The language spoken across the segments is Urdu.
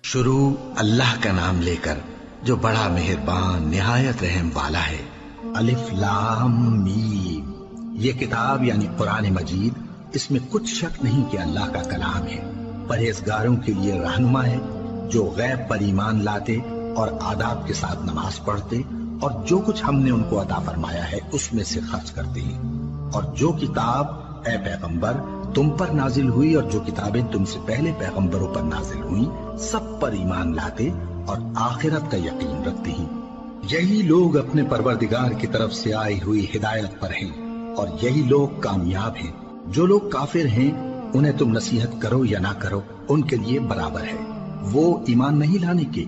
شروع اللہ کا نام لے کر جو بڑا مہربان نہایت رحم والا ہے۔ الف لام میم، یہ کتاب یعنی قرآن مجید، اس میں کچھ شک نہیں کہ اللہ کا کلام ہے، پرہیزگاروں کے لیے رہنما ہے، جو غیب پر ایمان لاتے اور آداب کے ساتھ نماز پڑھتے اور جو کچھ ہم نے ان کو عطا فرمایا ہے اس میں سے خرچ کرتے ہیں، اور جو کتاب اے پیغمبر تم پر نازل ہوئی اور جو کتابیں تم سے پہلے پیغمبروں پر نازل ہوئیں سب پر ایمان لاتے اور آخرت کا یقین رکھتے ہیں۔ یہی لوگ اپنے پروردگار کی طرف سے آئی ہوئی ہدایت پر ہیں اور یہی لوگ کامیاب ہیں۔ جو لوگ کافر ہیں انہیں تم نصیحت کرو یا نہ کرو ان کے لیے برابر ہے، وہ ایمان نہیں لانے کے۔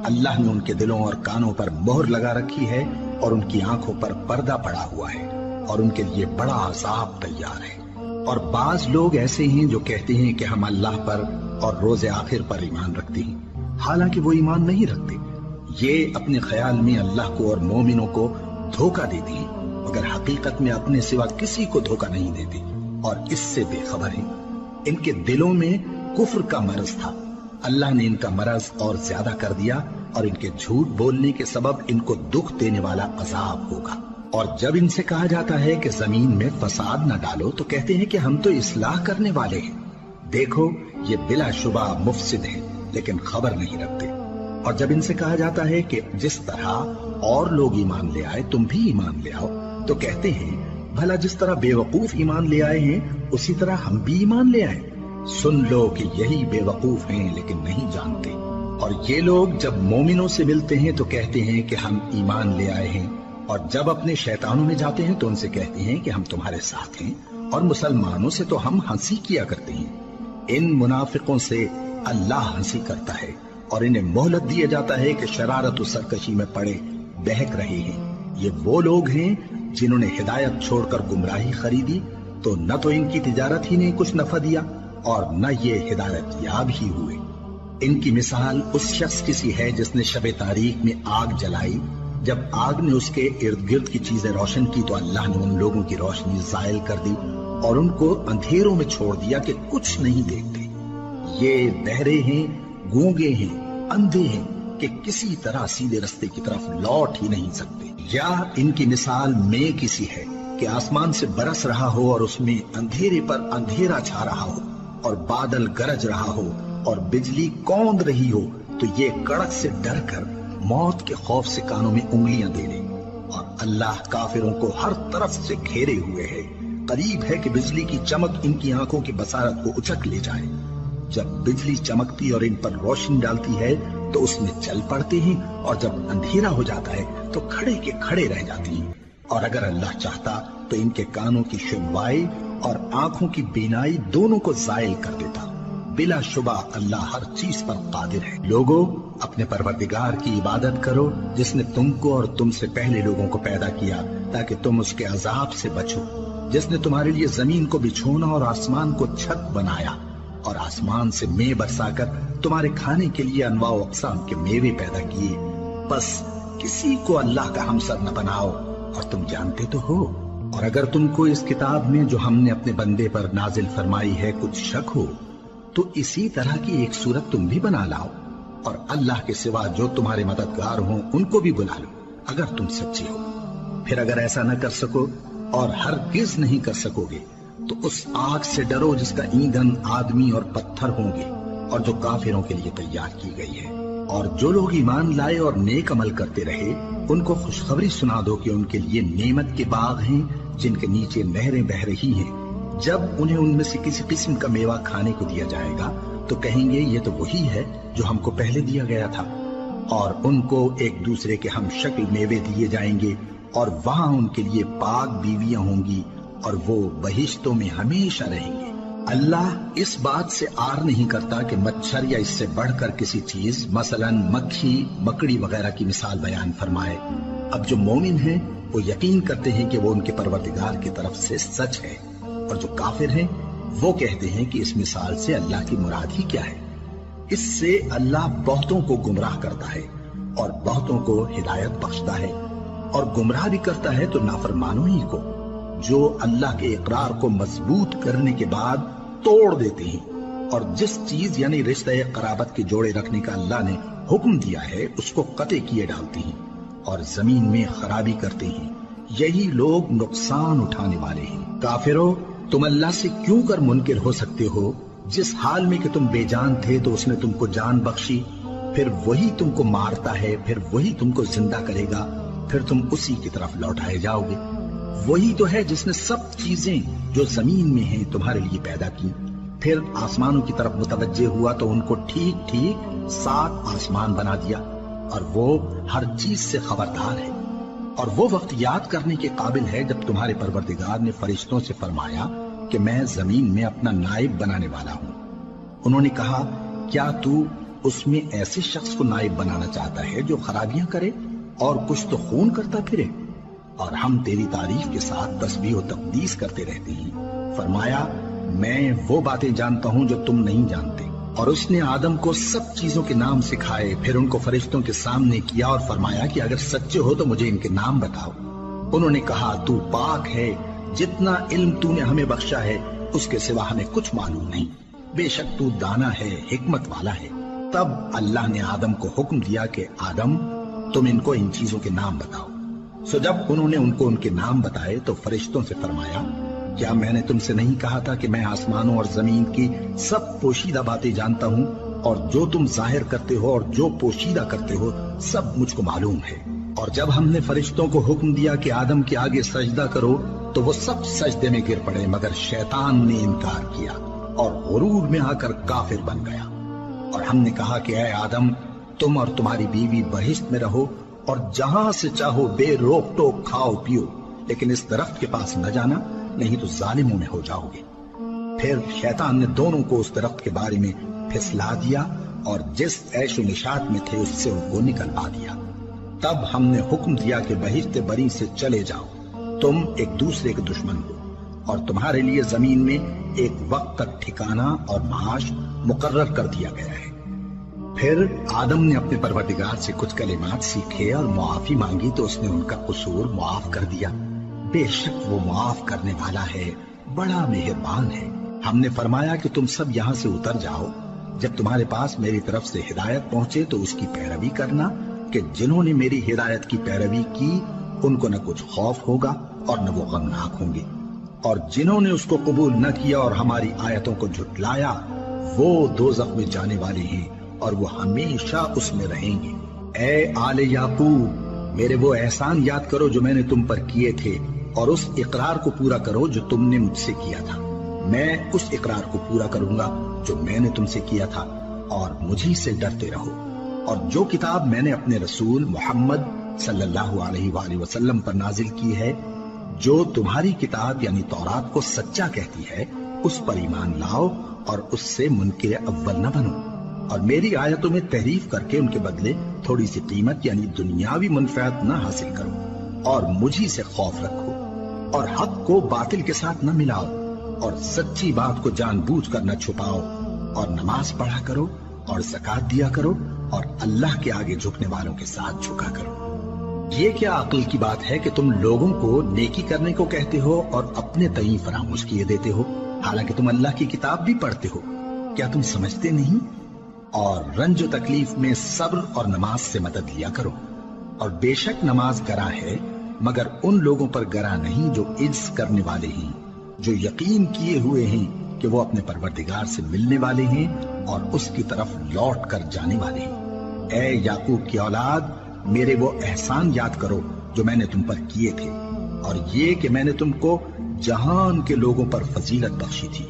اللہ نے ان کے دلوں اور کانوں پر مہر لگا رکھی ہے اور ان کی آنکھوں پر پردہ پڑا ہوا ہے اور ان کے لیے بڑا عذاب تیار ہے۔ اور بعض لوگ ایسے ہیں جو کہتے ہیں کہ ہم اللہ پر اور روز آخر پر ایمان رکھتے ہیں، حالانکہ وہ ایمان نہیں رکھتے۔ یہ اپنے خیال میں اللہ کو اور مومنوں کو دھوکہ دیتے ہیں، مگر حقیقت میں اپنے سوا کسی کو دھوکہ نہیں دیتے اور اس سے بے خبر ہیں۔ ان کے دلوں میں کفر کا مرض تھا، اللہ نے ان کا مرض اور زیادہ کر دیا اور ان کے جھوٹ بولنے کے سبب ان کو دکھ دینے والا عذاب ہوگا۔ اور جب ان سے کہا جاتا ہے کہ زمین میں فساد نہ ڈالو تو کہتے ہیں کہ ہم تو اصلاح کرنے والے ہیں۔ دیکھو یہ بلا شبہ مفسد ہیں لیکن خبر نہیں رکھتے۔ اور جب ان سے کہا جاتا ہے کہ جس طرح اور لوگ ایمان لے آئے تم بھی ایمان لے آؤ تو کہتے ہیں بھلا جس طرح بے وقوف ایمان لے آئے ہیں اسی طرح ہم بھی ایمان لے آئے۔ سن لو کہ یہی بے وقوف ہیں لیکن نہیں جانتے۔ اور یہ لوگ جب مومنوں سے ملتے ہیں تو کہتے ہیں کہ ہم ایمان لے آئے ہیں، اور جب اپنے شیطانوں میں جاتے ہیں تو ان سے کہتے ہیں کہ ہم تمہارے ساتھ ہیں، اور مسلمانوں سے تو ہم ہنسی کیا کرتے ہیں۔ ان منافقوں سے اللہ ہنسی کرتا ہے اور انہیں مہلت دیا جاتا ہے کہ شرارت و سرکشی میں پڑے بہک رہے ہیں۔ یہ وہ لوگ ہیں جنہوں نے ہدایت چھوڑ کر گمراہی خریدی، تو نہ تو ان کی تجارت ہی نے کچھ نفع دیا اور نہ یہ ہدایت یاب ہی ہوئے۔ ان کی مثال اس شخص کی سی ہے جس نے شب تاریک میں آگ جلائی، جب آگ نے اس کے ارد گرد کی چیزیں روشن کی تو اللہ نے ان لوگوں کی روشنی زائل کر دی اور ان کو اندھیروں میں چھوڑ دیا کہ کچھ نہیں دیکھتے۔ یہ بہرے ہیں، گونگے ہیں، اندھے ہیں کہ کسی طرح سیدھے رستے کی طرف لوٹ ہی نہیں سکتے۔ یا ان کی مثال میں کسی ہے کہ آسمان سے برس رہا ہو اور اس میں اندھیرے پر اندھیرا چھا رہا ہو اور بادل گرج رہا ہو اور بجلی کوند رہی ہو، تو یہ کڑک سے ڈر کر موت کے خوف سے کانوں میں انگلیاں دے لے۔ اور اللہ کافروں کو ہر طرف سے گھیرے ہوئے ہے، قریب ہے کہ بجلی کی چمک ان کی آنکھوں کی بصارت کو اچک لے جائے۔ جب بجلی چمکتی اور ان پر روشنی ڈالتی ہے تو اس میں چل پڑتے ہیں، اور جب اندھیرا ہو جاتا ہے تو کھڑے کے کھڑے رہ جاتے ہیں۔ اور اگر اللہ چاہتا تو ان کے کانوں کی سنوائی اور آنکھوں کی بینائی دونوں کو زائل کر دیتا۔ بلا شبہ اللہ ہر چیز پر قادر ہے۔ لوگوں اپنے پروردگار کی عبادت کرو جس نے تم کو اور تم سے پہلے لوگوں کو پیدا کیا تاکہ تم اس کے عذاب سے بچو، جس نے تمہارے لیے زمین کو بچھونا اور آسمان کو چھت بنایا اور آسمان سے مے برسا کر تمہارے کھانے کے لیے انواع و اقسام کے میوے پیدا کیے۔ بس کسی کو اللہ کا ہمسر نہ بناؤ، اور تم جانتے تو ہو۔ اور اگر تم کو اس کتاب میں جو ہم نے اپنے بندے پر نازل فرمائی ہے کچھ شک ہو تو اسی طرح کی ایک صورت تم بھی بنا لاؤ، اور اللہ کے سوا جو تمہارے مددگار ہوں ان کو بھی بلا لو اگر تم سچے ہو۔ پھر اگر ایسا نہ کر سکو اور ہرگز نہیں کر سکو گے تو اس آگ سے ڈرو جس کا ایندھن آدمی اور پتھر ہوں گے اور جو کافروں کے لیے تیار کی گئی ہے۔ اور جو لوگ ایمان لائے اور نیک عمل کرتے رہے ان کو خوشخبری سنا دو کہ ان کے لیے نعمت کے باغ ہیں جن کے نیچے نہریں بہہ رہی ہیں۔ جب انہیں ان میں سے کسی قسم کا میوہ کھانے کو دیا جائے گا تو کہیں گے یہ تو وہی ہے جو ہم کو پہلے دیا گیا تھا، اور ان کو ایک دوسرے کے ہم شکل میوے دیے جائیں گے، اور وہاں ان کے لیے پاک بیویاں ہوں گی اور وہ بہشتوں میں ہمیشہ رہیں گے۔ اللہ اس بات سے آر نہیں کرتا کہ مچھر یا اس سے بڑھ کر کسی چیز مثلا مکھی مکڑی وغیرہ کی مثال بیان فرمائے۔ اب جو مومن ہیں وہ یقین کرتے ہیں کہ وہ ان کے پروردگار کی طرف سے سچ ہے، اور جو کافر ہیں وہ کہتے ہیں کہ اس مثال سے اللہ کی مراد ہی کیا ہے۔ اس سے اللہ بہتوں کو گمراہ کرتا ہے اور بہتوں کو ہدایت بخشتا ہے، اور گمراہ بھی کرتا ہے تو نافرمانوں ہی کو، جو اللہ کے اقرار کو مضبوط کرنے کے بعد توڑ دیتے ہیں اور جس چیز یعنی رشتہ قرابت کے جوڑے رکھنے کا اللہ نے حکم دیا ہے اس کو قطع کیے ڈالتی ہیں اور زمین میں خرابی کرتے ہیں، یہی لوگ نقصان اٹھانے والے ہیں۔ کافرو، تم اللہ سے کیوں کر منکر ہو سکتے ہو؟ جس حال میں کہ تم بے جان تھے تو اس نے تم کو جان بخشی، پھر وہی تم کو مارتا ہے، پھر وہی تم کو زندہ کرے گا، پھر تم اسی کی طرف لوٹائے جاؤ گے۔ وہی تو ہے جس نے سب چیزیں جو زمین میں ہیں تمہارے لیے پیدا کی، پھر آسمانوں کی طرف متوجہ ہوا تو ان کو ٹھیک ٹھیک 7 آسمان بنا دیا، اور وہ ہر چیز سے خبردار ہے۔ اور وہ وقت یاد کرنے کے قابل ہے جب تمہارے پروردگار نے فرشتوں سے فرمایا کہ میں زمین میں اپنا نائب بنانے والا ہوں۔ انہوں نے کہا، کیا تو اس میں ایسے شخص کو نائب بنانا چاہتا ہے جو خرابیاں کرے اور کچھ تو خون کرتا پھرے؟ اور ہم تیری تعریف کے ساتھ تسبیح و تقدیس کرتے رہتے ہیں۔ فرمایا، میں وہ باتیں جانتا ہوں جو تم نہیں جانتے۔ اور اس نے آدم کو سب چیزوں کے نام سکھائے، پھر ان کو فرشتوں کے سامنے کیا اور فرمایا کہ اگر سچے ہو تو مجھے ان کے نام بتاؤ۔ انہوں نے کہا، تو پاک ہے، جتنا علم تو نے ہمیں بخشا ہے اس کے سوا ہمیں کچھ معلوم نہیں، بے شک تو دانا ہے، حکمت والا ہے۔ تب اللہ نے آدم کو حکم دیا کہ آدم، تم ان کو ان چیزوں کے نام بتاؤ۔ سو جب انہوں نے ان کو ان کے نام بتائے تو فرشتوں سے فرمایا، کیا میں نے تم سے نہیں کہا تھا کہ میں آسمانوں اور زمین کی سب پوشیدہ باتیں جانتا ہوں، اور جو تم ظاہر کرتے ہو اور جو پوشیدہ کرتے ہو سب مجھ کو معلوم ہے۔ اور جب ہم نے فرشتوں کو حکم دیا کہ آدم کے آگے سجدہ کرو تو وہ سب سجدے میں گر پڑے، مگر شیطان نے انکار کیا اور غرور میں آ کر کافر بن گیا۔ اور ہم نے کہا کہ اے آدم، تم اور تمہاری بیوی بہشت میں رہو اور جہاں سے چاہو بے روک ٹوک کھاؤ پیو، لیکن اس درخت کے پاس نہ جانا، نہیں تو ظالموں میں ہو جاؤ گے۔ پھر شیطان نے دونوں کو اس درخت کے بارے میں پھسلا دیا اور جس عیش و نشاط میں تھے اس سے ان کو نکلوا دیا۔ تب ہم نے حکم دیا کہ بہشت بری سے چلے جاؤ، تم ایک دوسرے کے دشمن ہو، اور تمہارے لیے زمین میں ایک وقت تک ٹھکانہ اور معاش مقرر کر دیا گیا ہے۔ پھر آدم نے اپنے پروردگار سے کچھ کلمات سیکھے اور معافی مانگی تو اس نے ان کا قصور معاف کر دیا۔ بے شک وہ معاف کرنے والا ہے، بڑا مہربان ہے۔ ہم نے فرمایا کہ تم سب یہاں سے اتر جاؤ، جب تمہارے پاس میری طرف سے ہدایت پہنچے تو اس کی پیروی کرنا، کہ جنہوں نے میری ہدایت کی پیروی کی ان کو نہ کچھ خوف ہوگا اور نہ وہ غمناک ہوں گے، اور جنہوں نے اس کو قبول نہ کیا اور ہماری آیتوں کو جھٹلایا وہ دوزخ میں جانے والے ہیں اور وہ ہمیشہ اس میں رہیں گے۔ اے آل یعقوب، میرے وہ احسان یاد کرو جو میں نے تم پر کیے تھے، اور اس اقرار کو پورا کرو جو تم نے مجھ سے کیا تھا۔ میں اس اقرار کو پورا کروں گا جو میں نے تم سے کیا تھا، اور مجھی سے ڈرتے رہو۔ اور جو کتاب میں نے اپنے رسول محمد صلی اللہ علیہ وآلہ وسلم پر نازل کی ہے، جو تمہاری کتاب یعنی تورات کو سچا کہتی ہے، اس پر ایمان لاؤ اور اس سے منکر اول نہ بنو، اور میری آیتوں میں تحریف کر کے ان کے بدلے تھوڑی سی قیمت یعنی دنیاوی منفعت نہ حاصل کرو، اور مجھی سے خوف رکھو، اور حق کو باطل کے ساتھ نہ ملاؤ، اور سچی بات کو جان بوجھ کر نہ چھپاؤ، اور نماز پڑھا کرو اور زکات دیا کرو، اور اللہ کے آگے جھکنے والوں کے ساتھ جھکا کرو۔ یہ کیا عقل کی بات ہے کہ تم لوگوں کو نیکی کرنے کو کہتے ہو اور اپنے تئیں فراموش کیے دیتے ہو، حالانکہ تم اللہ کی کتاب بھی پڑھتے ہو؟ کیا تم سمجھتے نہیں؟ اور رنج و تکلیف میں صبر اور نماز سے مدد لیا کرو، اور بے شک نماز گراں ہے مگر ان لوگوں پر گراں نہیں جو عجز کرنے والے ہیں، جو یقین کیے ہوئے ہیں کہ وہ اپنے پروردگار سے ملنے والے ہیں اور اس کی طرف لوٹ کر جانے والے ہیں۔ اے یعقوب کی اولاد، میرے وہ احسان یاد کرو جو میں نے تم پر کیے تھے، اور یہ کہ میں نے تم کو جہان کے لوگوں پر فضیلت بخشی تھی۔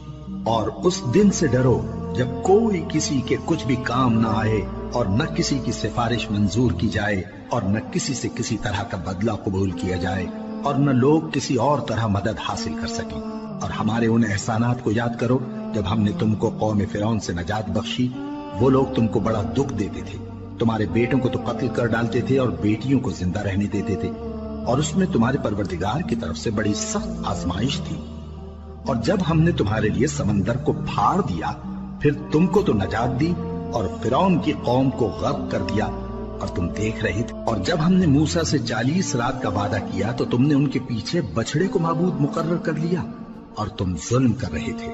اور اس دن سے ڈرو جب کوئی کسی کے کچھ بھی کام نہ آئے، اور نہ کسی کی سفارش منظور کی جائے، اور نہ کسی سے کسی طرح کا بدلہ قبول کیا جائے، اور نہ لوگ کسی اور طرح مدد حاصل کر سکیں۔ اور ہمارے ان احسانات کو یاد کرو جب ہم نے تم کو قوم فرعون سے نجات بخشی۔ وہ لوگ تم کو بڑا دکھ دیتے تھے، تمہارے بیٹوں کو تو قتل کر ڈالتے تھے اور بیٹیوں کو زندہ رہنے دیتے تھے، اور اس میں تمہارے پروردگار کی طرف سے بڑی سخت آزمائش تھی۔ اور جب ہم نے تمہارے لیے سمندر کو پھاڑ دیا، پھر تم کو تو نجات دی اور فرعون کی قوم کو غرق کر دیا، اور تم دیکھ رہے تھے۔ اور جب ہم نے موسیٰ سے 40 رات کا وعدہ کیا تو تم نے ان کے پیچھے بچڑے کو معبود مقرر کر لیا، اور تم ظلم کر رہے تھے۔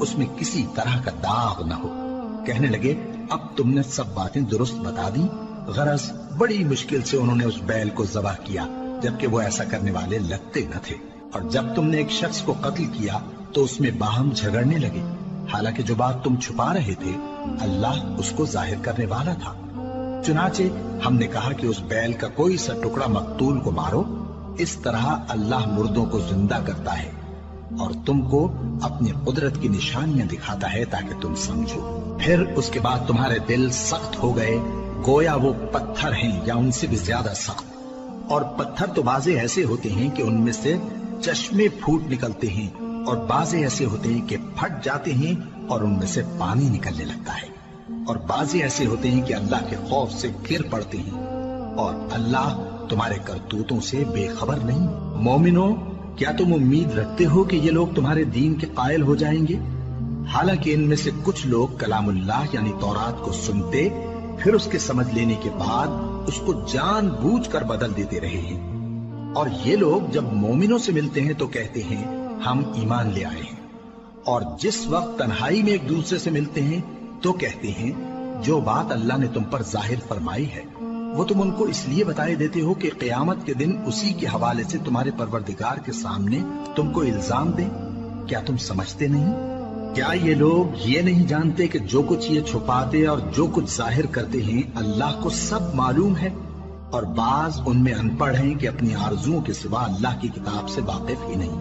اس میں کسی طرح کا داغ نہ ہو۔ کہنے لگے اب تم نے سب باتیں درست بتا دی۔ غرض بڑی مشکل سے انہوں نے اس بیل کو ذبح کیا، جبکہ وہ ایسا کرنے والے لگتے نہ تھے۔ اور جب تم نے ایک شخص کو قتل کیا تو اس میں باہم جھگڑنے لگے، حالانکہ جو بات تم چھپا رہے تھے اللہ اس کو ظاہر کرنے والا تھا۔ چنانچہ ہم نے کہا کہ اس بیل کا کوئی سا ٹکڑا مقتول کو مارو، اس طرح اللہ مردوں کو زندہ کرتا ہے اور تم کو اپنی قدرت کی نشانیاں دکھاتا ہے تاکہ تم سمجھو۔ پھر اس کے بعد تمہارے دل سخت ہو گئے، گویا وہ پتھر ہیں یا ان سے بھی زیادہ سخت۔ اور پتھر تو بعضے ایسے ہوتے ہیں کہ ان میں سے چشمے پھوٹ نکلتے ہیں، اور بعضے ایسے ہوتے ہیں کہ پھٹ جاتے ہیں اور ان میں سے پانی نکلنے لگتا ہے، اور بعضے ایسے ہوتے ہیں کہ اللہ کے خوف سے گر پڑتے ہیں، اور اللہ تمہارے کرتوتوں سے بے خبر نہیں۔ مومنو، کیا تم امید رکھتے ہو کہ یہ لوگ تمہارے دین کے قائل ہو جائیں گے؟ حالانکہ ان میں سے کچھ لوگ کلام اللہ یعنی تورات کو سنتے، پھر اس کے سمجھ لینے کے بعد اس کو جان بوجھ کر بدل دیتے رہے ہیں۔ اور یہ لوگ جب مومنوں سے ملتے ہیں تو کہتے ہیں ہم ایمان لے آئے ہیں، اور جس وقت تنہائی میں ایک دوسرے سے ملتے ہیں تو کہتے ہیں جو بات اللہ نے تم پر ظاہر فرمائی ہے وہ تم ان کو اس لیے بتائے دیتے ہو کہ قیامت کے دن اسی کے حوالے سے تمہارے پروردگار کے سامنے تم کو الزام دیں۔ کیا تم سمجھتے نہیں؟ کیا یہ لوگ یہ نہیں جانتے کہ جو کچھ یہ چھپاتے اور جو کچھ ظاہر کرتے ہیں اللہ کو سب معلوم ہے؟ اور بعض ان میں ان پڑھ ہیں کہ اپنی آرزوؤں کے سوا اللہ کی کتاب سے واقف ہی نہیں،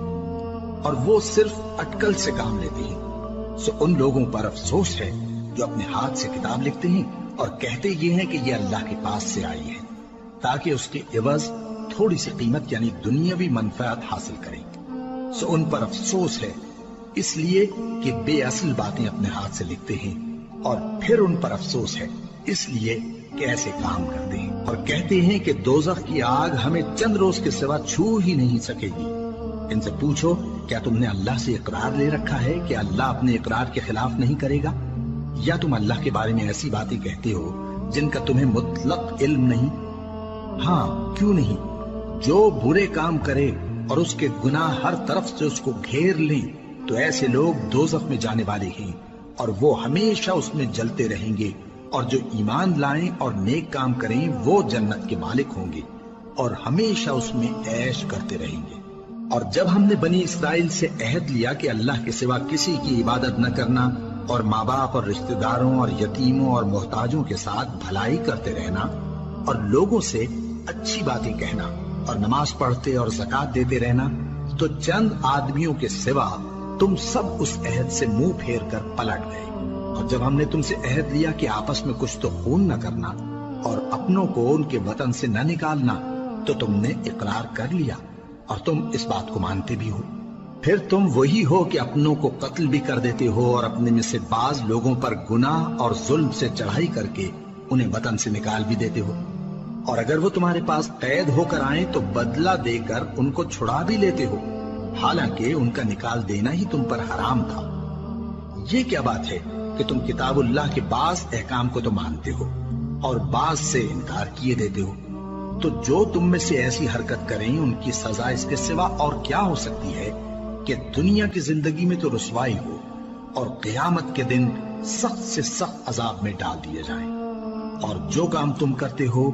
اور وہ صرف اٹکل سے کام لیتے ہیں۔ سو ان لوگوں پر افسوس ہے جو اپنے ہاتھ سے کتاب لکھتے ہیں اور کہتے یہ ہیں کہ یہ اللہ کے پاس سے آئی ہے، تاکہ اس کے عوض تھوڑی سی قیمت یعنی دنیاوی منفعت حاصل کریں۔ سو ان پر افسوس ہے اس لیے کہ بے اصل باتیں اپنے ہاتھ سے لکھتے ہیں، اور پھر ان پر افسوس ہے اس لیے کہ ایسے کام کرتے ہیں، اور کہتے ہیں کہ دوزخ کی آگ ہمیں چند روز کے سوا چھو ہی نہیں سکے گی۔ ان سے پوچھو کیا تم نے اللہ سے اقرار لے رکھا ہے کہ اللہ اپنے اقرار کے خلاف نہیں کرے گا؟ یا تم اللہ کے بارے میں ایسی باتیں کہتے ہو جن کا تمہیں مطلق علم نہیں؟ ہاں کیوں نہیں، جو برے کام کرے اور اس کے گناہ ہر طرف سے اس کو گھیر لیں تو ایسے لوگ دوزخ میں جانے والے ہیں، اور وہ ہمیشہ اس میں جلتے رہیں گے، اور جو ایمان لائیں اور نیک کام کریں وہ جنت کے مالک ہوں گے اور ہمیشہ اس میں عیش کرتے رہیں گے۔ اور جب ہم نے بنی اسرائیل سے عہد لیا کہ اللہ کے سوا کسی کی عبادت نہ کرنا، اور ماں باپ اور رشتہ داروں اور یتیموں اور محتاجوں کے ساتھ بھلائی کرتے رہنا، اور لوگوں سے اچھی باتیں کہنا، اور نماز پڑھتے اور زکوٰۃ دیتے رہنا، تو چند آدمیوں کے سوا تم سب اس عہد سے منہ پھیر کر پلٹ گئے۔ اور جب ہم نے تم سے عہد لیا کہ آپس میں کچھ تو خون نہ کرنا اور اپنوں کو ان کے وطن سے نہ نکالنا، تو تم نے اقرار کر لیا اور تم اس بات کو مانتے بھی ہو۔ پھر تم وہی ہو کہ اپنوں کو قتل بھی کر دیتے ہو، اور اپنے میں سے بعض لوگوں پر گناہ اور ظلم سے چڑھائی کر کے انہیں وطن سے نکال بھی دیتے ہو، اور اگر وہ تمہارے پاس قید ہو کر آئیں تو بدلہ دے کر ان کو چھڑا بھی لیتے ہو، حالانکہ ان کا نکال دینا ہی تم پر حرام تھا۔ یہ کیا بات ہے کہ تم کتاب اللہ کے بعض احکام کو تو مانتے ہو اور بعض سے انکار کیے دیتے ہو؟ تو جو تم میں سے ایسی حرکت کریں ان کی سزا اس کے سوا اور کیا ہو سکتی ہے کہ دنیا کی زندگی میں تو رسوائی ہو اور قیامت کے دن سخت سے سخت عذاب میں ڈال دیے جائیں۔ اور جو کام تم کرتے ہو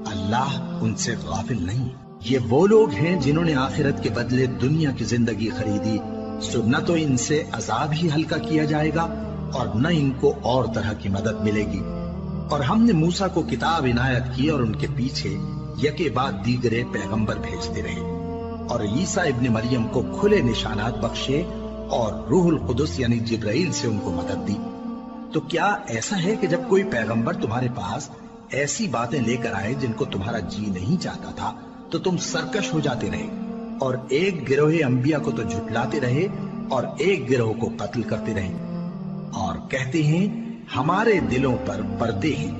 اللہ ان سے غافل نہیں۔ یہ وہ لوگ ہیں جنہوں نے آخرت کے بدلے دنیا کی زندگی خریدی، سو نہ تو ان سے عذاب ہی ہلکا کیا جائے گا اور نہ ان کو اور طرح کی مدد ملے گی۔ اور ہم نے موسیٰ کو کتاب عنایت کی اور ان کے پیچھے یکے بعد دیگرے پیغمبر بھیجتے رہے، اور عیسیٰ ابن مریم کو کھلے نشانات بخشے اور روح القدس یعنی جبرائیل سے ان کو مدد دی۔ تو کیا ایسا ہے کہ جب کوئی پیغمبر تمہارے پاس ایسی باتیں لے کر آئے جن کو تمہارا جی نہیں چاہتا تھا تو تم سرکش ہو جاتے رہے، اور ایک گروہ انبیاء کو تو جھٹلاتے رہے اور ایک گروہ کو قتل کرتے رہے، اور کہتے ہیں ہمارے دلوں پر پردے ہیں؟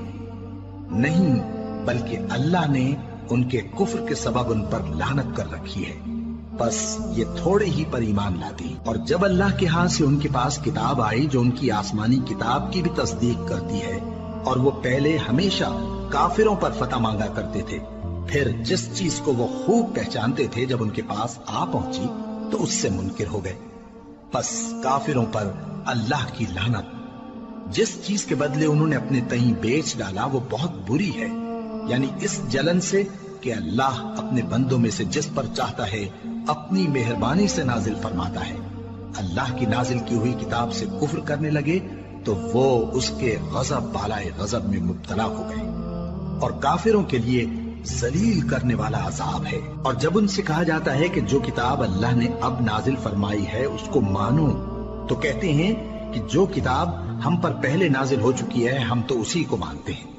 نہیں، بلکہ اللہ نے ان کے کفر کے سبب ان پر لعنت کر رکھی ہے، بس یہ تھوڑے ہی پر ایمان لاتے ہیں۔ اور جب اللہ کے ہاں سے ان کے پاس کتاب آئی جو ان کی آسمانی کتاب کی بھی تصدیق کرتی ہے، اور وہ پہلے ہمیشہ کافروں پر فتح مانگا کرتے تھے، پھر جس چیز کو وہ خوب پہچانتے تھے جب ان کے پاس آ پہنچی تو اس سے منکر ہو گئے، بس کافروں پر اللہ کی لعنت! جس چیز کے بدلے انہوں نے اپنے تئیں بیچ ڈالا وہ بہت بری ہے، یعنی اس جلن سے کہ اللہ اپنے بندوں میں سے جس پر چاہتا ہے اپنی مہربانی سے نازل فرماتا ہے۔ اللہ کی نازل کی ہوئی کتاب سے کفر کرنے لگے تو وہ اس کے غضب بالائے غضب میں مبتلا ہو گئے، اور کافروں کے لیے ذلیل کرنے والا عذاب ہے۔ اور جب ان سے کہا جاتا ہے کہ جو کتاب اللہ نے اب نازل فرمائی ہے اس کو مانو، تو کہتے ہیں کہ جو کتاب ہم پر پہلے نازل ہو چکی ہے ہم تو اسی کو مانتے ہیں،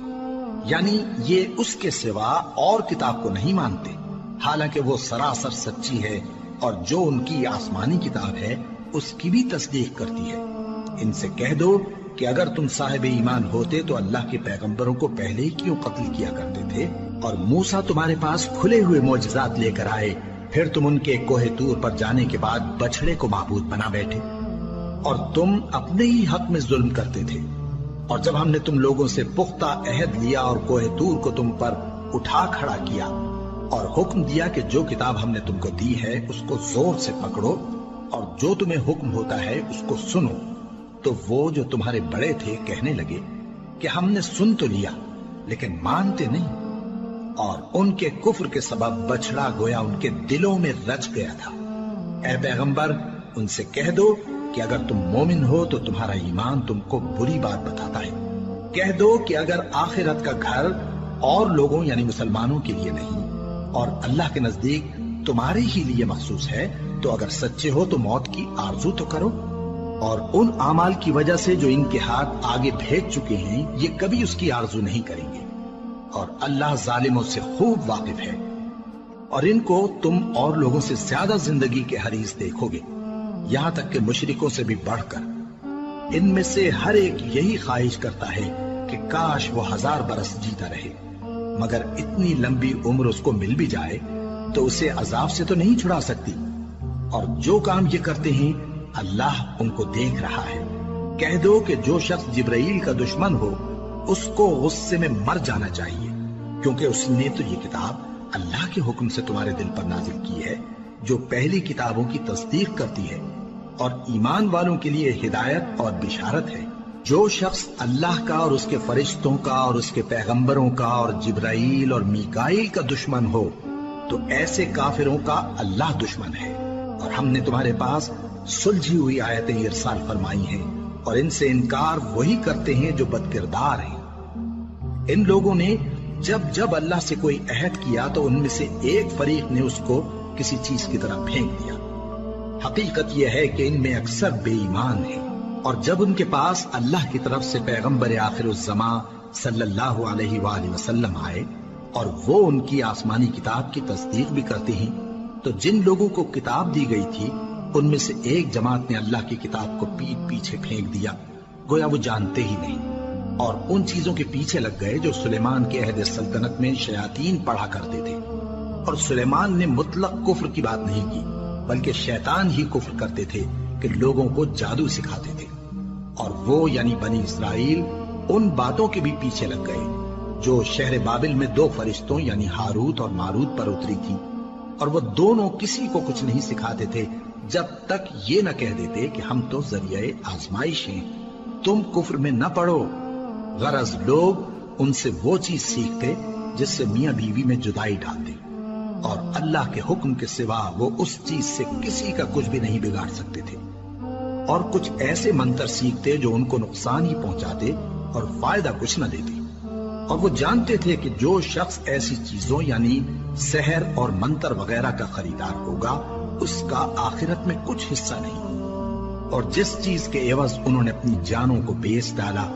یعنی یہ اس کے سوا اور کتاب کو نہیں مانتے، حالانکہ وہ سراسر سچی ہے، اور جو ان کی آسمانی کتاب ہے اس کی بھی تصدیق کرتی ہے۔ ان سے کہہ دو کہ اگر تم صاحب ایمان ہوتے تو اللہ کے پیغمبروں کو پہلے ہی کیوں قتل کیا کرتے تھے؟ اور موسیٰ تمہارے پاس کھلے ہوئے معجزات لے کر آئے، پھر تم ان کے کوہ طور پر جانے کے بعد بچڑے کو معبود بنا بیٹھے، اور تم اپنے ہی حق میں ظلم کرتے تھے۔ اور جب ہم نے تم لوگوں سے پختہ عہد لیا اور کوہ طور کو تم پر اٹھا کھڑا کیا اور حکم دیا کہ جو کتاب ہم نے تم کو دی ہے اس کو زور سے پکڑو اور جو تمہیں حکم ہوتا ہے اس کو سنو، تو وہ جو تمہارے بڑے تھے کہنے لگے کہ ہم نے سن تو لیا لیکن مانتے نہیں، اور ان کے کفر کے سبب بچڑا گویا ان کے دلوں میں رچ گیا تھا۔ اے پیغمبر ان سے کہہ دو کہ اگر تم مومن ہو تو تمہارا ایمان تم کو بری بات بتاتا ہے۔ کہہ دو کہ اگر آخرت کا گھر اور لوگوں یعنی مسلمانوں کے لیے نہیں اور اللہ کے نزدیک تمہارے ہی لیے مخصوص ہے تو اگر سچے ہو تو موت کی آرزو تو کرو، اور ان اعمال کی وجہ سے جو ان کے ہاتھ آگے بھیج چکے ہیں یہ کبھی اس کی آرزو نہیں کریں گے، اور اللہ ظالموں سے خوب واقف ہے۔ اور ان کو تم اور لوگوں سے زیادہ زندگی کے حریص دیکھو گے، یہاں تک کہ مشرکوں سے بھی بڑھ کر۔ ان میں سے ہر ایک یہی خواہش کرتا ہے کہ کاش وہ 1000 برس جیتا رہے، مگر اتنی لمبی عمر اس کو مل بھی جائے تو اسے عذاب سے تو نہیں چھڑا سکتی، اور جو کام یہ کرتے ہیں اللہ ان کو دیکھ رہا ہے۔ کہہ دو کہ جو شخص جبرائیل کا دشمن ہو اس کو غصے میں مر جانا چاہیے، کیونکہ اس نے تو یہ کتاب اللہ کے حکم سے تمہارے دل پر نازل کی ہے جو پہلی کتابوں کی تصدیق کرتی ہے، اور ایمان والوں کے لیے ہدایت اور بشارت ہے۔ جو شخص اللہ کا اور اس کے فرشتوں کا اور اس کے پیغمبروں کا اور جبرائیل اور میکائیل کا دشمن ہو تو ایسے کافروں کا اللہ دشمن ہے۔ اور ہم نے تمہارے پاس سلجھی ہوئی آیتیں ارسال فرمائی ہیں، اور ان سے انکار وہی کرتے ہیں جو بد کردار ہیں۔ ان لوگوں نے جب جب اللہ سے کوئی عہد کیا تو ان میں سے ایک فریق نے اس کو کسی چیز کی طرح پھینک دیا۔ حقیقت یہ ہے کہ ان میں اکثر بے ایمان ہیں، اور جب ان کے پاس اللہ کی طرف سے پیغمبر آخر الزماں صلی اللہ علیہ وآلہ وسلم آئے اور وہ ان کی آسمانی کتاب کی تصدیق بھی کرتے ہیں، تو جن لوگوں کو کتاب دی گئی تھی ان میں سے ایک جماعت نے اللہ کی کتاب کو پیٹ پیچھے پھینک دیا، گویا وہ جانتے ہی نہیں، اور ان چیزوں کے پیچھے لگ گئے جو سلیمان کے عہد سلطنت میں شیاطین پڑھا کرتے تھے۔ اور سلیمان نے مطلق کفر کی بات نہیں کی، بلکہ شیطان ہی کفر کرتے تھے کہ لوگوں کو جادو سکھاتے تھے، اور وہ یعنی بنی اسرائیل ان باتوں کے بھی پیچھے لگ گئے جو شہر بابل میں 2 فرشتوں یعنی ہاروت اور ماروت پر اتری تھی، اور وہ دونوں کسی کو کچھ نہیں سکھاتے تھے جب تک یہ نہ کہہ دیتے کہ ہم تو ذریعہ آزمائش ہیں، تم کفر میں نہ پڑو۔ غرض لوگ ان سے وہ چیز سیکھتے جس سے میاں بیوی میں جدائی ڈالتے، اور اللہ کے حکم کے سوا وہ اس چیز سے کسی کا کچھ بھی نہیں بگاڑ سکتے تھے، اور کچھ ایسے منتر سیکھتے جو ان کو نقصان ہی پہنچاتے اور فائدہ کچھ نہ دیتے۔ اور وہ جانتے تھے کہ جو شخص ایسی چیزوں یعنی سحر اور منتر وغیرہ کا خریدار ہوگا اس کا آخرت میں کچھ حصہ نہیں، اور جس چیز کے عوض انہوں نے اپنی جانوں کو بیچ ڈالا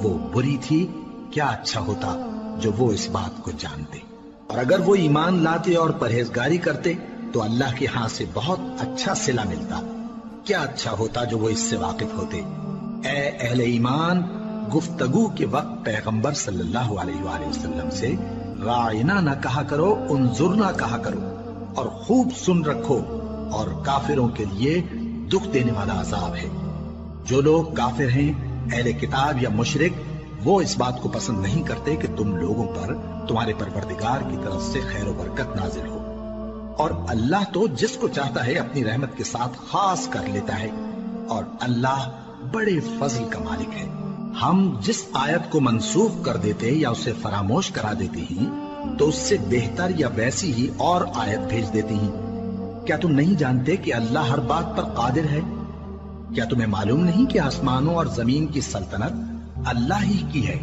وہ بری تھی۔ کیا اچھا ہوتا جو وہ اس بات کو جانتے، اور اگر وہ ایمان لاتے اور پرہیزگاری کرتے تو اللہ کے ہاں سے بہت اچھا صلہ ملتا۔ کیا اچھا ہوتا جو وہ اس سے واقف ہوتے۔ اے اہل ایمان، گفتگو کے وقت پیغمبر صلی اللہ علیہ وآلہ وسلم سے راعنا نہ کہا کرو، انظرنا کہا کرو، اور خوب سن رکھو، اور کافروں کے لیے دکھ دینے والا عذاب ہے۔ جو لوگ کافر ہیں، اہل کتاب یا مشرک، وہ اس بات کو پسند نہیں کرتے کہ تم لوگوں پر تمہارے پروردگار کی طرف سے خیر و برکت نازل ہو، اور اللہ تو جس کو چاہتا ہے اپنی رحمت کے ساتھ خاص کر لیتا ہے، اور اللہ بڑے فضل کا مالک ہے۔ ہم جس آیت کو منسوخ کر دیتے یا اسے فراموش کرا دیتے ہیں تو اس سے بہتر یا ویسی ہی اور آیت بھیج دیتے ہیں۔ کیا تم نہیں جانتے کہ اللہ ہر بات پر قادر ہے؟ کیا تمہیں معلوم نہیں کہ آسمانوں اور زمین کی سلطنت اللہ ہی کی ہے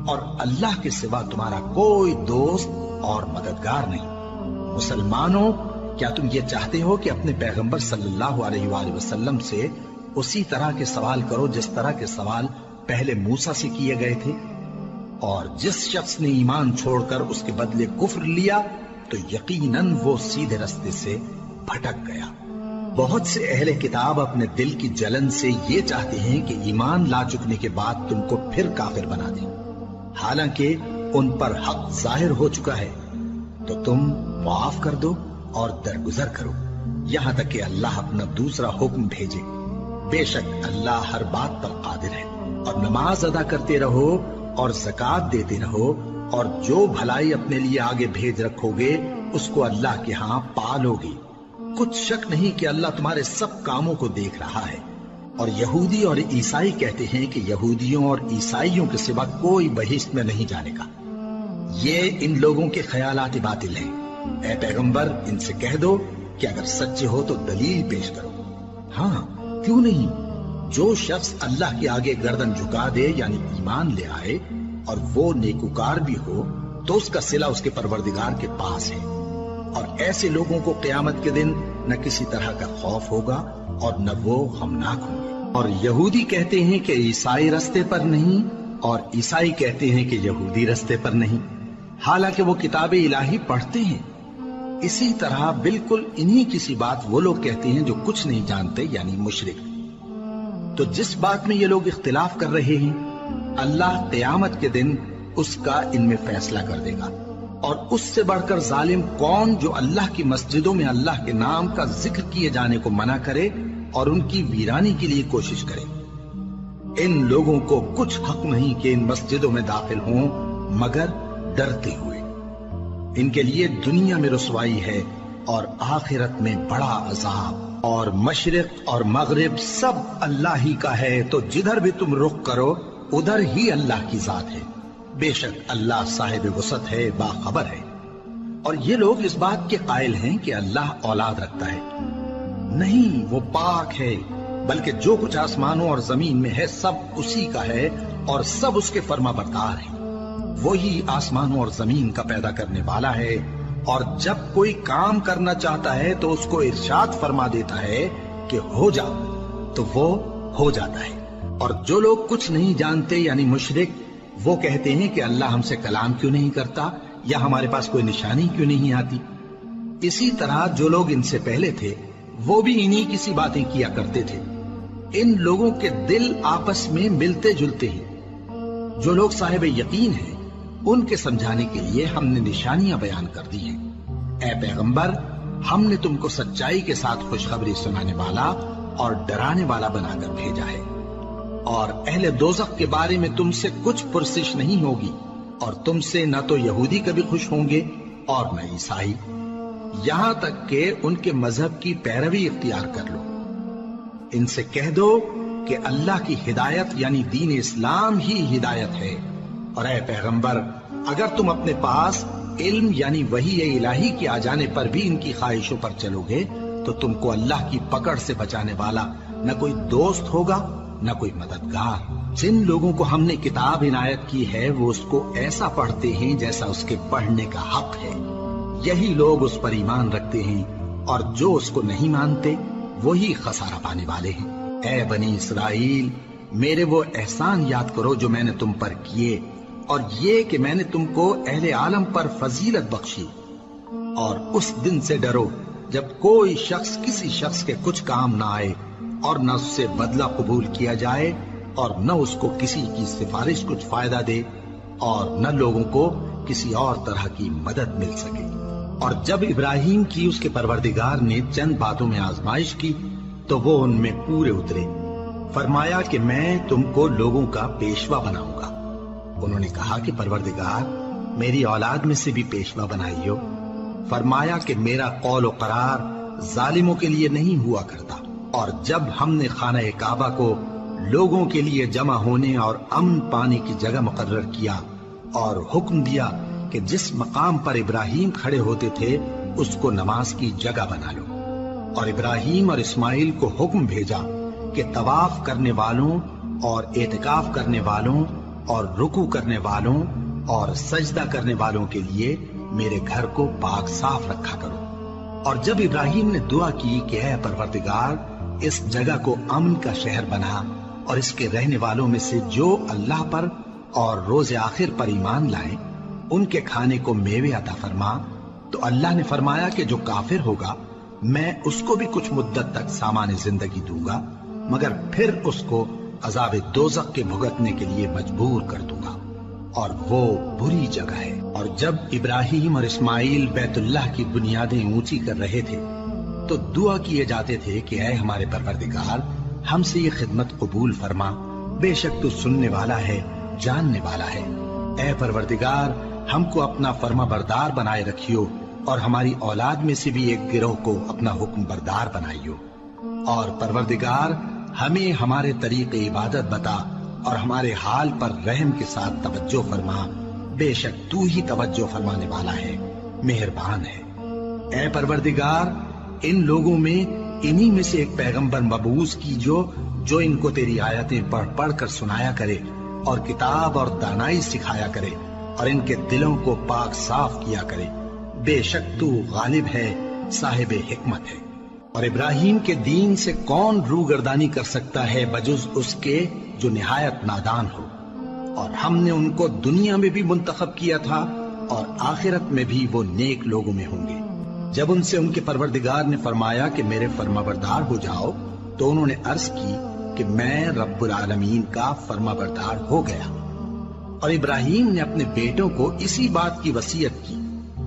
اور اللہ کے سوا تمہارا کوئی دوست اور مددگار نہیں؟ مسلمانوں، کیا تم یہ چاہتے ہو کہ اپنے پیغمبر صلی اللہ علیہ وآلہ وسلم سے اسی طرح کے سوال کرو جس طرح کے سوال پہلے موسیٰ سے کیے گئے تھے؟ اور جس شخص نے ایمان چھوڑ کر اس کے بدلے کفر لیا تو یقیناً وہ سیدھے رستے سے بھٹک گیا۔ بہت سے اہل کتاب اپنے دل کی جلن سے یہ چاہتے ہیں کہ ایمان لا چکنے کے بعد تم کو پھر کافر بنا دیں، حالانکہ ان پر حق ظاہر ہو چکا ہے۔ تو تم معاف کر دو اور درگزر کرو یہاں تک کہ اللہ اپنا دوسرا حکم بھیجے۔ بے شک اللہ ہر بات پر قادر ہے۔ اور نماز ادا کرتے رہو اور زکوٰۃ دیتے رہو، اور جو بھلائی اپنے لیے آگے بھیج رکھو گے اس کو اللہ کے ہاں پالو گے۔ کچھ شک نہیں کہ اللہ تمہارے سب کاموں کو دیکھ رہا ہے۔ اور یہودی اور عیسائی کہتے ہیں کہ یہودیوں اور عیسائیوں کے سوا کوئی بہشت میں نہیں جانے کا۔ یہ ان لوگوں کے خیالات باطل ہیں۔ اے پیغمبر، ان سے کہہ دو کہ اگر سچے ہو تو دلیل پیش کرو۔ ہاں، کیوں نہیں؟ جو شخص اللہ کے آگے گردن جھکا دے یعنی ایمان لے آئے اور وہ نیکوکار بھی ہو تو اس کا صلہ اس کے پروردگار کے پاس ہے۔ اور ایسے لوگوں کو قیامت کے دن نہ کسی طرح کا خوف ہوگا اور نہ وہ غمناک ہوں گے۔ اور یہودی کہتے ہیں کہ عیسائی رستے پر نہیں، اور عیسائی کہتے ہیں کہ یہودی رستے پر نہیں، حالانکہ وہ کتاب الہی پڑھتے ہیں۔ اسی طرح بالکل انہی کسی بات وہ لوگ کہتے ہیں جو کچھ نہیں جانتے یعنی مشرک۔ تو جس بات میں یہ لوگ اختلاف کر رہے ہیں اللہ قیامت کے دن اس کا ان میں فیصلہ کر دے گا۔ اور اس سے بڑھ کر ظالم کون جو اللہ کی مسجدوں میں اللہ کے نام کا ذکر کیے جانے کو منع کرے اور ان کی ویرانی کے لیے کوشش کرے۔ ان لوگوں کو کچھ حق نہیں کہ ان مسجدوں میں داخل ہوں مگر ڈرتے ہوئے۔ ان کے لیے دنیا میں رسوائی ہے اور آخرت میں بڑا عذاب۔ اور مشرق اور مغرب سب اللہ ہی کا ہے، تو جدھر بھی تم رخ کرو ادھر ہی اللہ کی ذات ہے۔ بے شک اللہ صاحب وسعت ہے، باخبر ہے۔ اور یہ لوگ اس بات کے قائل ہیں کہ اللہ اولاد رکھتا ہے۔ نہیں، وہ پاک ہے، بلکہ جو کچھ آسمانوں اور زمین میں ہے سب اسی کا ہے اور سب اس کے فرما بردار ہیں۔ وہی آسمانوں اور زمین کا پیدا کرنے والا ہے، اور جب کوئی کام کرنا چاہتا ہے تو اس کو ارشاد فرما دیتا ہے کہ ہو جا، تو وہ ہو جاتا ہے۔ اور جو لوگ کچھ نہیں جانتے یعنی مشرک، وہ کہتے ہیں کہ اللہ ہم سے کلام کیوں نہیں کرتا یا ہمارے پاس کوئی نشانی کیوں نہیں آتی۔ اسی طرح جو لوگ ان سے پہلے تھے وہ بھی انہی کسی باتیں کیا کرتے تھے۔ ان لوگوں کے دل آپس میں ملتے جلتے ہیں۔ جو لوگ صاحب یقین ہیں ان کے سمجھانے کے لیے ہم نے نشانیاں بیان کر دی ہیں۔ اے پیغمبر، ہم نے تم کو سچائی کے ساتھ خوشخبری سنانے والا اور ڈرانے والا بنا کر بھیجا ہے۔ اور اہل دوزخ کے بارے میں تم سے کچھ پرسش نہیں ہوگی، اور تم سے نہ تو یہودی کبھی خوش ہوں گے اور نہ عیسائی، یہاں تک کہ ان کے مذہب کی پیروی اختیار کر لو۔ ان سے کہہ دو کہ اللہ کی ہدایت یعنی دین اسلام ہی ہدایت ہے۔ اور اے پیغمبر، اگر تم اپنے پاس علم یعنی وحی الہی کے آ جانے پر بھی ان کی خواہشوں پر چلو گے تو تم کو اللہ کی پکڑ سے بچانے والا نہ کوئی دوست ہوگا نہ کوئی مددگار۔ جن لوگوں کو ہم نے کتاب عنایت کی ہے وہ اس کو ایسا پڑھتے ہیں جیسا اس کے پڑھنے کا حق ہے، یہی لوگ اس پر ایمان رکھتے ہیں، اور جو اس کو نہیں مانتے وہی خسارہ پانے والے ہیں۔ اے بنی اسرائیل، میرے وہ احسان یاد کرو جو میں نے تم پر کیے، اور یہ کہ میں نے تم کو اہل عالم پر فضیلت بخشی۔ اور اس دن سے ڈرو جب کوئی شخص کسی شخص کے کچھ کام نہ آئے اور نہ اس سے بدلہ قبول کیا جائے، اور نہ اس کو کسی کی سفارش کچھ فائدہ دے، اور نہ لوگوں کو کسی اور طرح کی مدد مل سکے۔ اور جب ابراہیم کی اس کے پروردگار نے چند باتوں میں آزمائش کی تو وہ ان میں پورے اترے۔ فرمایا کہ میں تم کو لوگوں کا پیشوا بناؤں گا۔ انہوں نے کہا کہ پروردگار، میری اولاد میں سے بھی پیشوا بنائیو۔ فرمایا کہ میرا قول و قرار ظالموں کے لیے نہیں ہوا کرتا۔ اور جب ہم نے خانہ کعبہ کو لوگوں کے لیے جمع ہونے اور امن پانے کی جگہ مقرر کیا اور حکم دیا کہ جس مقام پر ابراہیم کھڑے ہوتے تھے اس کو نماز کی جگہ بنا لو۔ اور ابراہیم اور اسماعیل کو حکم بھیجا کہ طواف کرنے والوں اور اعتکاف کرنے والوں اور رکوع کرنے والوں اور سجدہ کرنے والوں کے لیے میرے گھر کو پاک صاف رکھا کرو۔ اور جب ابراہیم نے دعا کی کہ اے پروردگار اس جگہ کو امن کا شہر بنا اور اس کے رہنے والوں میں سے جو اللہ پر اور روز آخر پر ایمان لائیں ان کے کھانے کو میوے عطا فرما، تو اللہ نے فرمایا کہ جو کافر ہوگا میں اس کو بھی کچھ مدت تک سامان زندگی دوں گا، مگر پھر اس کو عذاب دوزخ کے بھگتنے کے لیے مجبور کر دوں گا، اور وہ بری جگہ ہے۔ اور جب ابراہیم اور اسماعیل بیت اللہ کی بنیادیں اونچی کر رہے تھے تو دعا کیے جاتے تھے کہ اے ہمارے پروردگار ہم سے یہ خدمت قبول فرما، بے شک تو سننے والا ہے، جاننے والا ہے۔ اے پروردگار ہم کو اپنا فرما بردار بنائے رکھیو اور ہماری اولاد میں سے بھی ایک گروہ کو اپنا حکم بردار بنائیو، اور پروردگار ہمیں ہمارے طریق عبادت بتا اور ہمارے حال پر رحم کے ساتھ توجہ فرما، بے شک تو ہی توجہ فرمانے والا ہے، مہربان ہے۔ اے پروردگار ان لوگوں میں انہی میں سے ایک پیغمبر مبعوث کی جو ان کو تیری آیتیں پڑھ پڑھ کر سنایا کرے اور کتاب اور دانائی سکھایا کرے اور ان کے دلوں کو پاک صاف کیا کرے، بے شک تو غالب ہے، صاحب حکمت ہے۔ اور ابراہیم کے دین سے کون روگردانی کر سکتا ہے بجز اس کے جو نہایت نادان ہو، اور ہم نے ان کو دنیا میں بھی منتخب کیا تھا اور آخرت میں بھی وہ نیک لوگوں میں ہوں گے۔ جب ان سے ان کے پروردگار نے فرمایا کہ میرے فرمانبردار ہو جاؤ تو انہوں نے عرض کی کہ میں رب العالمین کا فرمانبردار ہو گیا۔ اور ابراہیم نے اپنے بیٹوں کو اسی بات کی وصیت کی،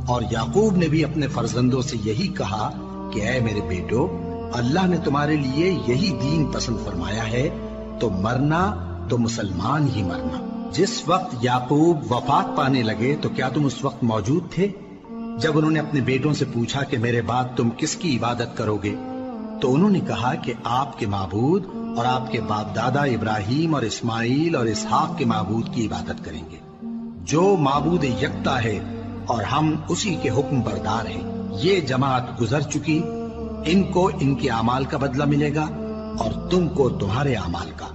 اور یعقوب نے بھی اپنے فرزندوں سے یہی کہا کہ اے میرے بیٹو، اللہ نے تمہارے لیے یہی دین پسند فرمایا ہے، تو مرنا تو مسلمان ہی مرنا۔ جس وقت یعقوب وفات پانے لگے تو کیا تم اس وقت موجود تھے جب انہوں نے اپنے بیٹوں سے پوچھا کہ میرے بعد تم کس کی عبادت کرو گے؟ تو انہوں نے کہا کہ آپ کے معبود اور آپ کے باپ دادا ابراہیم اور اسماعیل اور اسحاق کے معبود کی عبادت کریں گے، جو معبود یکتا ہے اور ہم اسی کے حکم بردار ہیں۔ یہ جماعت گزر چکی، ان کو ان کے اعمال کا بدلہ ملے گا اور تم کو تمہارے اعمال کا،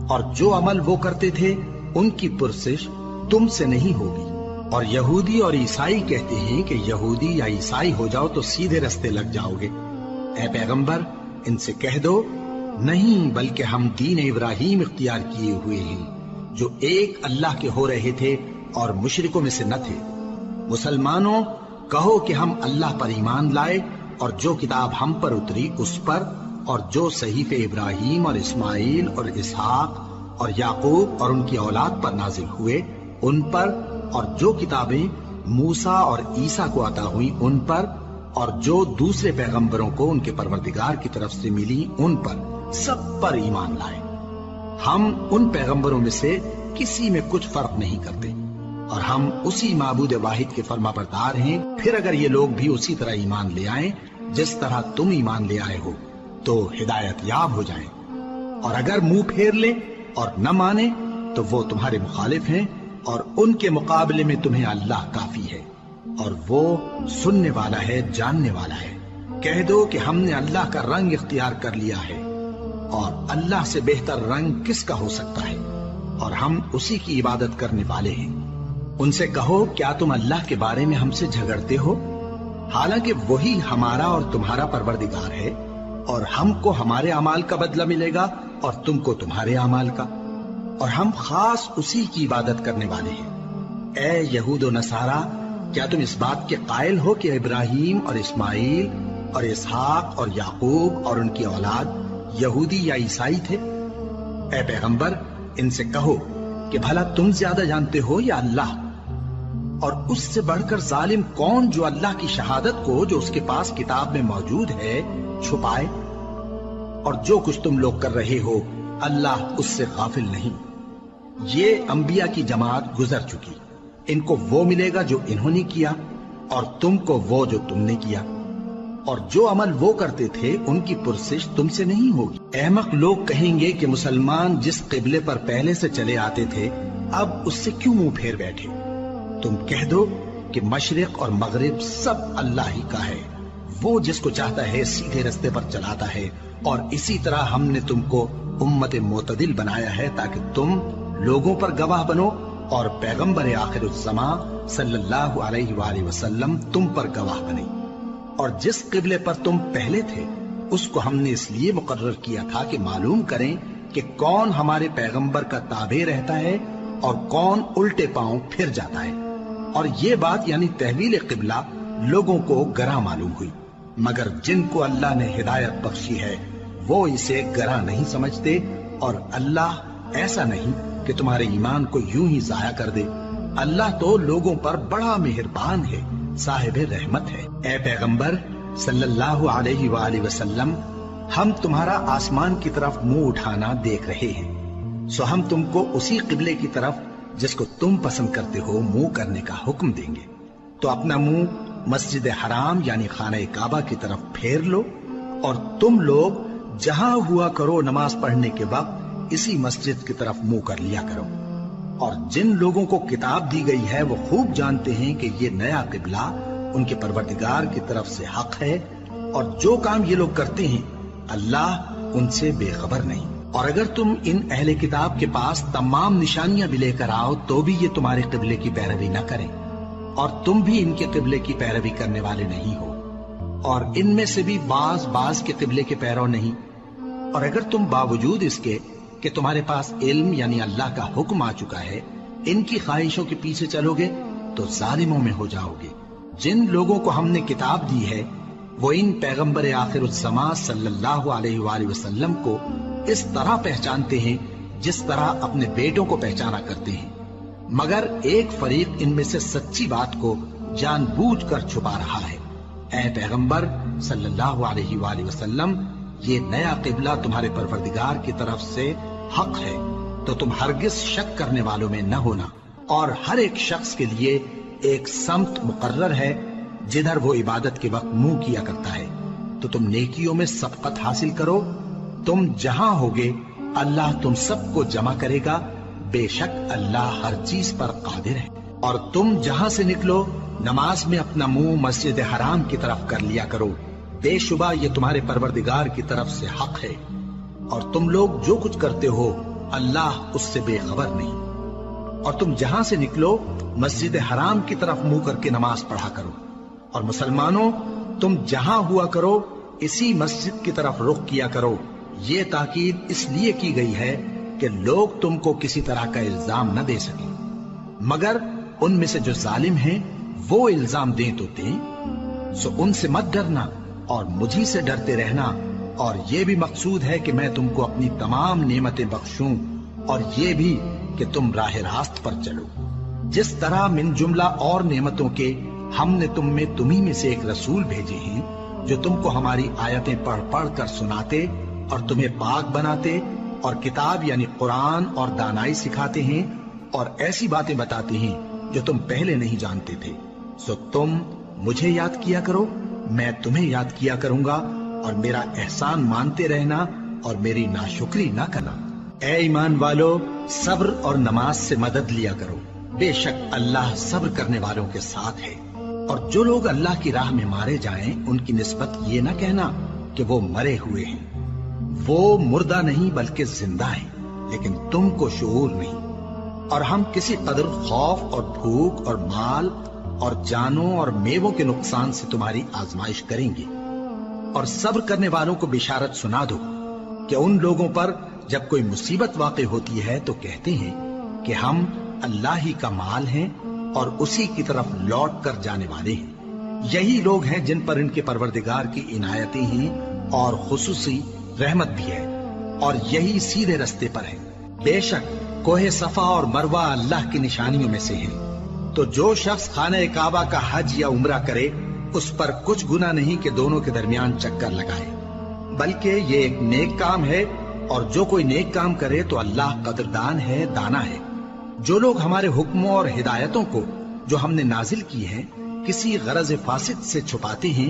اور جو عمل وہ کرتے تھے ان کی پرسش تم سے نہیں ہوگی۔ اور یہودی اور عیسائی کہتے ہیں کہ یہودی یا عیسائی ہو جاؤ تو سیدھے رستے لگ جاؤ گے۔ اے پیغمبر ان سے کہہ دو نہیں، بلکہ ہم دین ابراہیم اختیار کیے ہوئے ہیں جو ایک اللہ کے ہو رہے تھے اور مشرکوں میں سے نہ تھے۔ مسلمانوں کہو کہ ہم اللہ پر ایمان لائے اور جو کتاب ہم پر اتری اس پر، اور جو صحیفے ابراہیم اور اسماعیل اور اسحاق اور یعقوب اور ان کی اولاد پر نازل ہوئے ان پر، اور جو کتابیں موسیٰ اور عیسیٰ کو عطا ہوئی ان پر، اور جو دوسرے پیغمبروں کو ان کے پروردگار کی طرف سے ملی ان پر، سب پر ایمان لائے۔ ہم ان پیغمبروں میں سے کسی میں کچھ فرق نہیں کرتے، اور ہم اسی معبود واحد کے فرمانبردار ہیں۔ پھر اگر یہ لوگ بھی اسی طرح ایمان لے آئیں جس طرح تم ایمان لے آئے ہو تو ہدایت یاب ہو جائیں، اور اگر منہ پھیر لیں اور نہ مانے تو وہ تمہارے مخالف ہیں، اور ان کے مقابلے میں تمہیں اللہ کافی ہے، اور وہ سننے والا ہے، جاننے والا ہے۔ کہہ دو کہ ہم نے اللہ کا رنگ اختیار کر لیا ہے، اور اللہ سے بہتر رنگ کس کا ہو سکتا ہے، اور ہم اسی کی عبادت کرنے والے ہیں۔ ان سے کہو کیا تم اللہ کے بارے میں ہم سے جھگڑتے ہو، حالانکہ وہی ہمارا اور تمہارا پروردگار ہے، اور ہم کو ہمارے اعمال کا بدلہ ملے گا اور تم کو تمہارے اعمال کا، اور ہم خاص اسی کی عبادت کرنے والے ہیں۔ اے یہود و نصارا، کیا تم اس بات کے قائل ہو کہ ابراہیم اور اسماعیل اور اسحاق اور یعقوب اور ان کی اولاد یہودی یا عیسائی تھے؟ اے پیغمبر ان سے کہو کہ بھلا تم زیادہ جانتے ہو یا اللہ؟ اور اس سے بڑھ کر ظالم کون جو اللہ کی شہادت کو جو اس کے پاس کتاب میں موجود ہے چھپائے؟ اور جو کچھ تم لوگ کر رہے ہو اللہ اس سے غافل نہیں۔ یہ انبیاء کی جماعت گزر چکی، ان کو وہ ملے گا جو انہوں نے کیا، اور تم کو وہ جو تم نے کیا۔ اور جو عمل وہ کرتے تھے ان کی پرسش تم سے نہیں ہوگی۔ احمق لوگ کہیں گے کہ مسلمان جس قبلے پر پہلے سے چلے آتے تھے اب اس سے کیوں منہ پھیر بیٹھے؟ تم کہہ دو کہ مشرق اور مغرب سب اللہ ہی کا ہے، وہ جس کو چاہتا ہے سیدھے رستے پر چلاتا ہے، اور اسی طرح ہم نے تم کو امت معتدل بنایا ہے تاکہ تم لوگوں پر گواہ بنو اور پیغمبر آخر الزماں صلی اللہ علیہ وآلہ وسلم تم پر گواہ بنے۔ اور جس قبلے پر تم پہلے تھے اس کو ہم نے اس لیے مقرر کیا تھا کہ معلوم کریں کہ کون ہمارے پیغمبر کا تابع رہتا ہے اور کون الٹے پاؤں پھر جاتا ہے۔ اور یہ بات یعنی تحویل قبلہ لوگوں کو گراں معلوم ہوئی، مگر جن کو اللہ نے ہدایت بخشی ہے وہ اسے گراں نہیں سمجھتے، اور اللہ ایسا نہیں کہ تمہارے ایمان کو یوں ہی ضائع کر دے۔ اللہ تو لوگوں پر بڑا مہربان ہے، صاحب رحمت ہے۔ اے پیغمبر صلی اللہ علیہ وآلہ وسلم، ہم تمہارا آسمان کی طرف منہ اٹھانا دیکھ رہے ہیں، سو ہم تم کو اسی قبلے کی طرف جس کو تم پسند کرتے ہو منہ کرنے کا حکم دیں گے۔ تو اپنا منہ مسجد حرام یعنی خانہ کعبہ کی طرف پھیر لو، اور تم لوگ جہاں ہوا کرو نماز پڑھنے کے وقت اسی مسجد کی طرف منہ کر لیا کرو۔ اور جن لوگوں کو کتاب دی گئی ہے وہ خوب جانتے ہیں کہ یہ نیا قبلہ ان کے پروردگار کی طرف سے حق ہے، اور جو کام یہ لوگ کرتے ہیں اللہ ان سے بے خبر نہیں۔ اور اگر تم ان اہل کتاب کے پاس تمام نشانیاں بھی لے کر آؤ تو بھی یہ تمہارے قبلے کی پیروی نہ کریں، اور تم بھی ان کے قبلے کی پیروی کرنے والے نہیں ہو، اور ان میں سے بھی بعض کے قبلے کے پیرو نہیں۔ اور اگر تم باوجود اس کے کہ تمہارے پاس علم یعنی اللہ کا حکم آ چکا ہے ان کی خواہشوں کے پیچھے چلو گے تو ظالموں میں ہو جاؤ گے۔ جن لوگوں کو ہم نے کتاب دی ہے وہ ان پیغمبر آخر الزماں صلی اللہ علیہ وآلہ وسلم کو اس طرح پہچانتے ہیں جس طرح اپنے بیٹوں کو پہچانا کرتے ہیں، مگر ایک فریق ان میں سے سچی بات کو جان بوجھ کر چھپا رہا ہے۔ اے پیغمبر صلی اللہ علیہ وآلہ وسلم، یہ نیا قبلہ تمہارے پروردگار کی طرف سے حق ہے، تو تم ہرگز شک کرنے والوں میں نہ ہونا، اور ہر ایک شخص کے لیے ایک سمت مقرر ہے جدھر وہ عبادت کے وقت منہ کیا کرتا ہے، تو تم نیکیوں میں سبقت حاصل کرو۔ تم جہاں ہوگے اللہ تم سب کو جمع کرے گا، بے شک اللہ ہر چیز پر قادر ہے۔ اور تم جہاں سے نکلو نماز میں اپنا منہ مسجد حرام کی طرف کر لیا کرو، بے شبہ یہ تمہارے پروردگار کی طرف سے حق ہے، اور تم لوگ جو کچھ کرتے ہو اللہ اس سے بے خبر نہیں۔ اور تم جہاں سے نکلو مسجد حرام کی طرف منہ کر کے نماز پڑھا کرو، اور مسلمانوں تم جہاں ہوا کرو اسی مسجد کی طرف رخ کیا کرو۔ یہ تاکید اس لیے کی گئی ہے کہ لوگ تم کو کسی طرح کا الزام نہ دے سکیں، مگر ان میں سے جو ظالم ہیں وہ الزام دیں تو دیں، سو ان سے مت ڈرنا اور مجھی سے ڈرتے رہنا، اور یہ بھی مقصود ہے کہ میں تم کو اپنی تمام نعمتیں بخشوں، اور یہ بھی کہ تم راہ راست پر چلو۔ جس طرح من جملہ اور نعمتوں کے ہم نے تمہیں میں سے ایک رسول بھیجے ہیں جو تم کو ہماری آیتیں پڑھ پڑھ کر سناتے اور تمہیں پاک بناتے، اور کتاب یعنی قرآن اور دانائی سکھاتے ہیں، اور ایسی باتیں بتاتے ہیں جو تم پہلے نہیں جانتے تھے، سو تم مجھے یاد کیا کرو، میں تمہیں یاد کیا کروں گا، اور میرا احسان مانتے رہنا اور میری ناشکری نہ کرنا۔ اے ایمان والو، صبر اور نماز سے مدد لیا کرو، بے شک اللہ صبر کرنے والوں کے ساتھ ہے۔ اور جو لوگ اللہ کی راہ میں مارے جائیں ان کی نسبت یہ نہ کہنا کہ وہ مرے ہوئے ہیں، وہ مردہ نہیں بلکہ زندہ ہیں، لیکن تم کو شعور نہیں۔ اور ہم کسی قدر خوف اور بھوک اور مال اور جانوں اور میووں کے نقصان سے تمہاری آزمائش کریں گے، اور صبر کرنے والوں کو بشارت سنا دو کہ ان لوگوں پر جب کوئی مصیبت واقع ہوتی ہے تو کہتے ہیں کہ ہم اللہ ہی کا مال ہیں اور اسی کی طرف لوٹ کر جانے والے ہیں۔ یہی لوگ ہیں جن پر ان کے پروردگار کی عنایتیں ہیں اور خصوصی رحمت بھی ہے، اور یہی سیدھے رستے پر ہیں۔ بے شک کوہ صفا اور مروہ اللہ کی نشانیوں میں سے ہیں، تو جو شخص خانہ کعبہ کا حج یا عمرہ کرے اس پر کچھ گناہ نہیں کہ دونوں کے درمیان چکر لگائے، بلکہ یہ ایک نیک کام ہے، اور جو کوئی نیک کام کرے تو اللہ قدردان ہے، دانا ہے۔ جو لوگ ہمارے حکموں اور ہدایتوں کو جو ہم نے نازل کی ہیں کسی غرض فاسد سے چھپاتے ہیں،